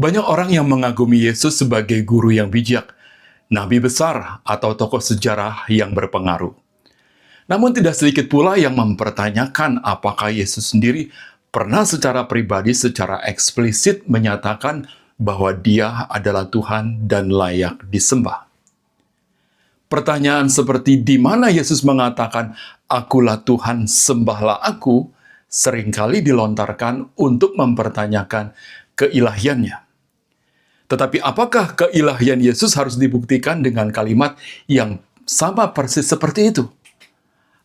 Banyak orang yang mengagumi Yesus sebagai guru yang bijak, nabi besar, atau tokoh sejarah yang berpengaruh. Namun tidak sedikit pula yang mempertanyakan apakah Yesus sendiri pernah secara pribadi, secara eksplisit menyatakan bahwa Dia adalah Tuhan dan layak disembah. Pertanyaan seperti di mana Yesus mengatakan, "Akulah Tuhan, sembahlah Aku," seringkali dilontarkan untuk mempertanyakan keilahiannya. Tetapi apakah keilahian Yesus harus dibuktikan dengan kalimat yang sama persis seperti itu?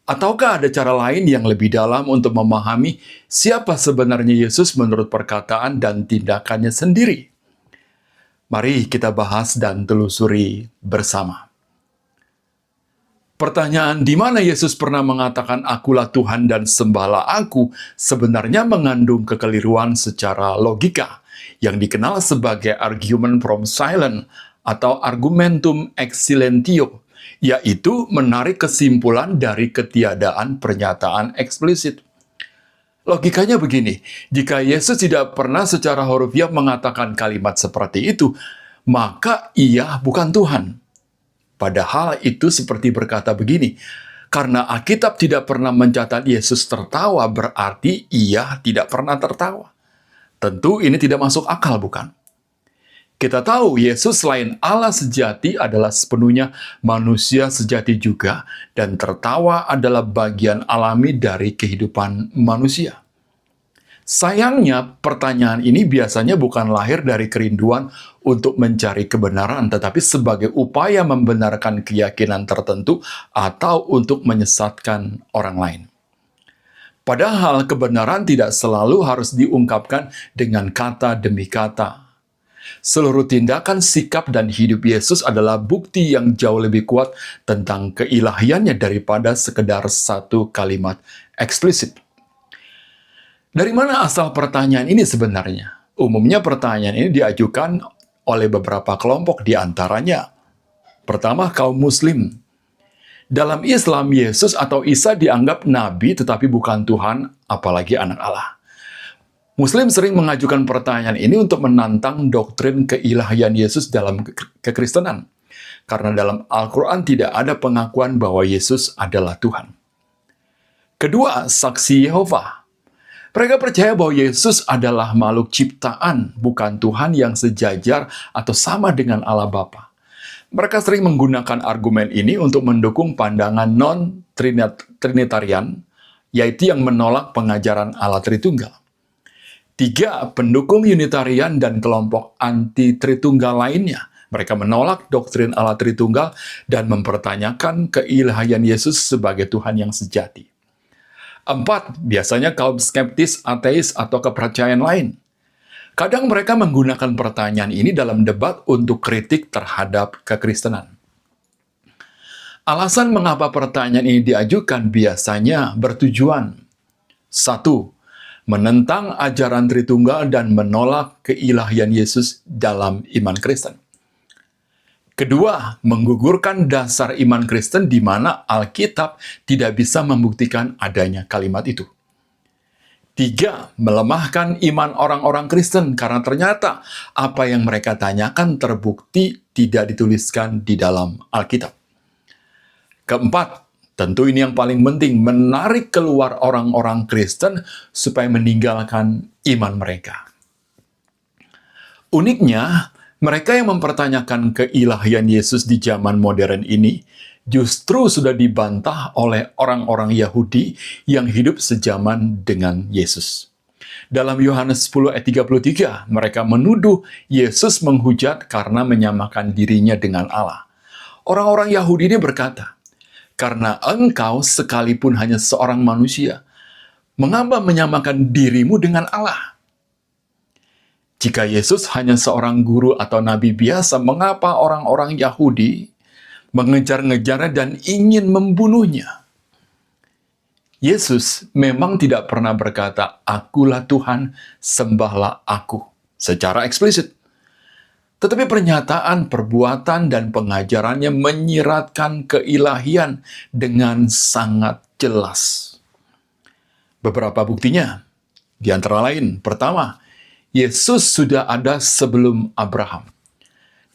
Ataukah ada cara lain yang lebih dalam untuk memahami siapa sebenarnya Yesus menurut perkataan dan tindakannya sendiri? Mari kita bahas dan telusuri bersama. Pertanyaan di mana Yesus pernah mengatakan "Akulah Tuhan dan sembahlah Aku" sebenarnya mengandung kekeliruan secara logika yang dikenal sebagai argument from silence atau argumentum ex silentio, yaitu menarik kesimpulan dari ketiadaan pernyataan eksplisit. Logikanya begini, jika Yesus tidak pernah secara hurufiah mengatakan kalimat seperti itu, maka Ia bukan Tuhan. Padahal itu seperti berkata begini, karena Alkitab tidak pernah mencatat Yesus tertawa, berarti Ia tidak pernah tertawa. Tentu ini tidak masuk akal, bukan? Kita tahu Yesus selain Allah sejati adalah sepenuhnya manusia sejati juga, dan tertawa adalah bagian alami dari kehidupan manusia. Sayangnya, pertanyaan ini biasanya bukan lahir dari kerinduan untuk mencari kebenaran, tetapi sebagai upaya membenarkan keyakinan tertentu atau untuk menyesatkan orang lain. Padahal kebenaran tidak selalu harus diungkapkan dengan kata demi kata. Seluruh tindakan, sikap, dan hidup Yesus adalah bukti yang jauh lebih kuat tentang keilahiannya daripada sekedar satu kalimat eksplisit. Dari mana asal pertanyaan ini sebenarnya? Umumnya pertanyaan ini diajukan oleh beberapa kelompok, di antaranya. Pertama, kaum muslim. Dalam Islam, Yesus atau Isa dianggap nabi tetapi bukan Tuhan, apalagi anak Allah. Muslim sering mengajukan pertanyaan ini untuk menantang doktrin keilahian Yesus dalam kekristenan. Karena dalam Al-Quran tidak ada pengakuan bahwa Yesus adalah Tuhan. Kedua, saksi Yehova. Mereka percaya bahwa Yesus adalah makhluk ciptaan, bukan Tuhan yang sejajar atau sama dengan Allah Bapa. Mereka sering menggunakan argumen ini untuk mendukung pandangan non-Trinitarian, yaitu yang menolak pengajaran Allah Tritunggal. Tiga, pendukung Unitarian dan kelompok anti-Tritunggal lainnya. Mereka menolak doktrin Allah Tritunggal dan mempertanyakan keilahian Yesus sebagai Tuhan yang sejati. Empat, biasanya kaum skeptis, ateis, atau kepercayaan lain. Kadang mereka menggunakan pertanyaan ini dalam debat untuk kritik terhadap kekristenan. Alasan mengapa pertanyaan ini diajukan biasanya bertujuan: satu, menentang ajaran Tritunggal dan menolak keilahian Yesus dalam iman Kristen. Kedua, menggugurkan dasar iman Kristen di mana Alkitab tidak bisa membuktikan adanya kalimat itu. Tiga, melemahkan iman orang-orang Kristen karena ternyata apa yang mereka tanyakan terbukti tidak dituliskan di dalam Alkitab. Keempat, tentu ini yang paling penting, menarik keluar orang-orang Kristen supaya meninggalkan iman mereka. Uniknya, mereka yang mempertanyakan keilahian Yesus di zaman modern ini justru sudah dibantah oleh orang-orang Yahudi yang hidup sejaman dengan Yesus. Dalam Yohanes 10 ayat 33, mereka menuduh Yesus menghujat karena menyamakan dirinya dengan Allah. Orang-orang Yahudi ini berkata, "Karena engkau sekalipun hanya seorang manusia, mengapa menyamakan dirimu dengan Allah? Jika Yesus hanya seorang guru atau nabi biasa, mengapa orang-orang Yahudi mengejar-ngejarnya dan ingin membunuhnya?" Yesus memang tidak pernah berkata, "Akulah Tuhan, sembahlah Aku," secara eksplisit. Tetapi pernyataan, perbuatan, dan pengajarannya menyiratkan keilahian dengan sangat jelas. Beberapa buktinya, di antara lain, pertama, Yesus sudah ada sebelum Abraham.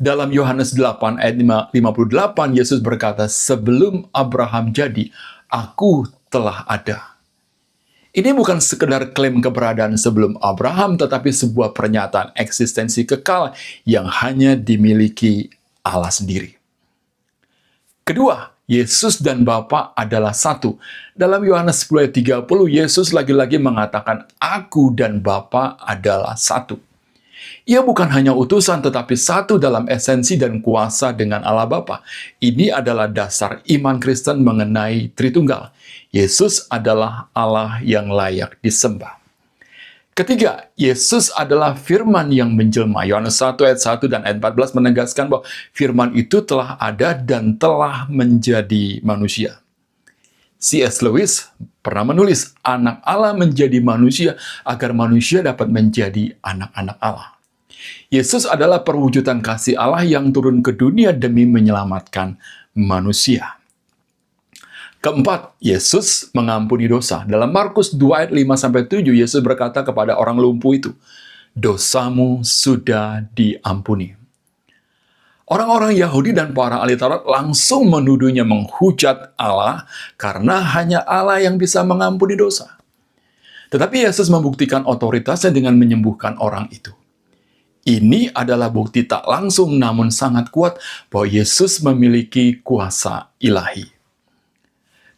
Dalam Yohanes 8 ayat 58, Yesus berkata, "Sebelum Abraham jadi, aku telah ada." Ini bukan sekedar klaim keberadaan sebelum Abraham, tetapi sebuah pernyataan eksistensi kekal yang hanya dimiliki Allah sendiri. Kedua, Yesus dan Bapa adalah satu. Dalam Yohanes 10 ayat 30, Yesus lagi-lagi mengatakan, "Aku dan Bapa adalah satu." Ia bukan hanya utusan, tetapi satu dalam esensi dan kuasa dengan Allah Bapa. Ini adalah dasar iman Kristen mengenai Tritunggal. Yesus adalah Allah yang layak disembah. Ketiga, Yesus adalah firman yang menjelma. Yohanes 1 ayat 1 dan ayat 14 menegaskan bahwa firman itu telah ada dan telah menjadi manusia. C.S. Lewis pernah menulis, anak Allah menjadi manusia agar manusia dapat menjadi anak-anak Allah. Yesus adalah perwujudan kasih Allah yang turun ke dunia demi menyelamatkan manusia. Keempat, Yesus mengampuni dosa. Dalam Markus 2 ayat 5-7, Yesus berkata kepada orang lumpuh itu, "Dosamu sudah diampuni." Orang-orang Yahudi dan para ahli Taurat langsung menuduhnya menghujat Allah karena hanya Allah yang bisa mengampuni dosa. Tetapi Yesus membuktikan otoritasnya dengan menyembuhkan orang itu. Ini adalah bukti tak langsung namun sangat kuat bahwa Yesus memiliki kuasa ilahi.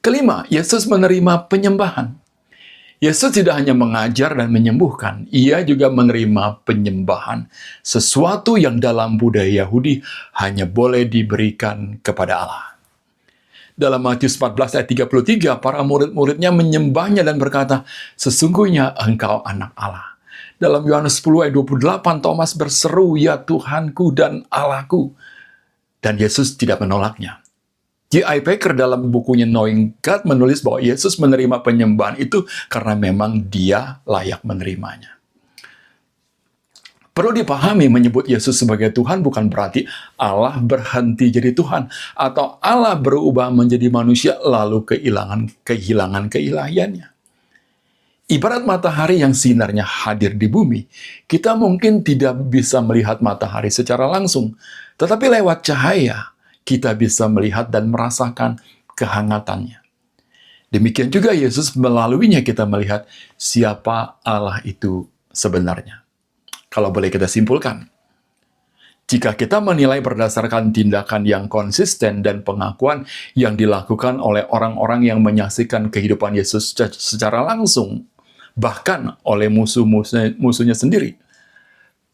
Kelima, Yesus menerima penyembahan. Yesus tidak hanya mengajar dan menyembuhkan, ia juga menerima penyembahan, sesuatu yang dalam budaya Yahudi hanya boleh diberikan kepada Allah. Dalam Matius 14 ayat 33, para murid-muridnya menyembahnya dan berkata, "Sesungguhnya engkau anak Allah." Dalam Yohanes 10 ayat 28, Thomas berseru, "Ya Tuhanku dan Allahku." Dan Yesus tidak menolaknya. J.I. Packer dalam bukunya Knowing God menulis bahwa Yesus menerima penyembahan itu karena memang dia layak menerimanya. Perlu dipahami, menyebut Yesus sebagai Tuhan bukan berarti Allah berhenti jadi Tuhan, atau Allah berubah menjadi manusia lalu kehilangan keilahiannya. Ibarat matahari yang sinarnya hadir di bumi, kita mungkin tidak bisa melihat matahari secara langsung, tetapi lewat cahaya, kita bisa melihat dan merasakan kehangatannya. Demikian juga Yesus, melaluinya kita melihat siapa Allah itu sebenarnya. Kalau boleh kita simpulkan, jika kita menilai berdasarkan tindakan yang konsisten dan pengakuan yang dilakukan oleh orang-orang yang menyaksikan kehidupan Yesus secara langsung, bahkan oleh musuhnya sendiri,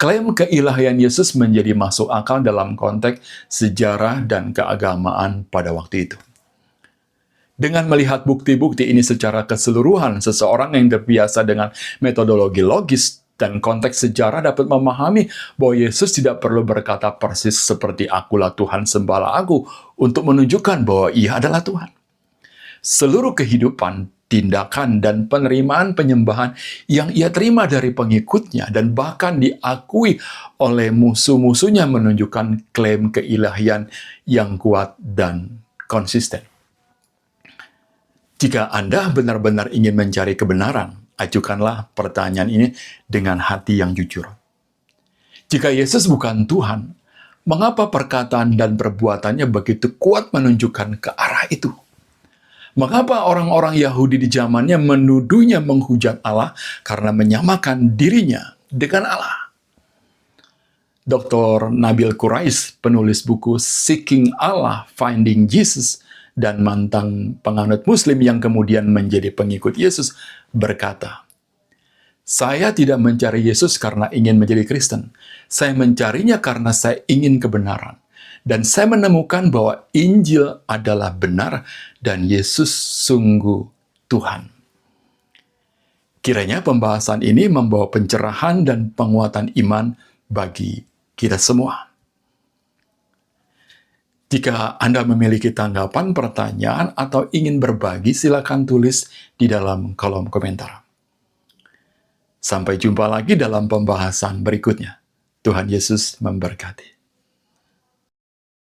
klaim keilahian Yesus menjadi masuk akal dalam konteks sejarah dan keagamaan pada waktu itu. Dengan melihat bukti-bukti ini secara keseluruhan, seseorang yang terbiasa dengan metodologi logis dan konteks sejarah dapat memahami bahwa Yesus tidak perlu berkata persis seperti "Akulah Tuhan, sembahlah Aku" untuk menunjukkan bahwa Ia adalah Tuhan. Seluruh kehidupan, tindakan, dan penerimaan penyembahan yang ia terima dari pengikutnya dan bahkan diakui oleh musuh-musuhnya menunjukkan klaim keilahian yang kuat dan konsisten. Jika Anda benar-benar ingin mencari kebenaran, ajukanlah pertanyaan ini dengan hati yang jujur. Jika Yesus bukan Tuhan, mengapa perkataan dan perbuatannya begitu kuat menunjukkan ke arah itu? Mengapa orang-orang Yahudi di zamannya menuduhnya menghujat Allah karena menyamakan dirinya dengan Allah? Dr. Nabil Qurais, penulis buku Seeking Allah, Finding Jesus, dan mantan penganut Muslim yang kemudian menjadi pengikut Yesus, berkata, "Saya tidak mencari Yesus karena ingin menjadi Kristen. Saya mencarinya karena saya ingin kebenaran. Dan saya menemukan bahwa Injil adalah benar dan Yesus sungguh Tuhan." Kiranya pembahasan ini membawa pencerahan dan penguatan iman bagi kita semua. Jika Anda memiliki tanggapan, pertanyaan, atau ingin berbagi, silakan tulis di dalam kolom komentar. Sampai jumpa lagi dalam pembahasan berikutnya. Tuhan Yesus memberkati.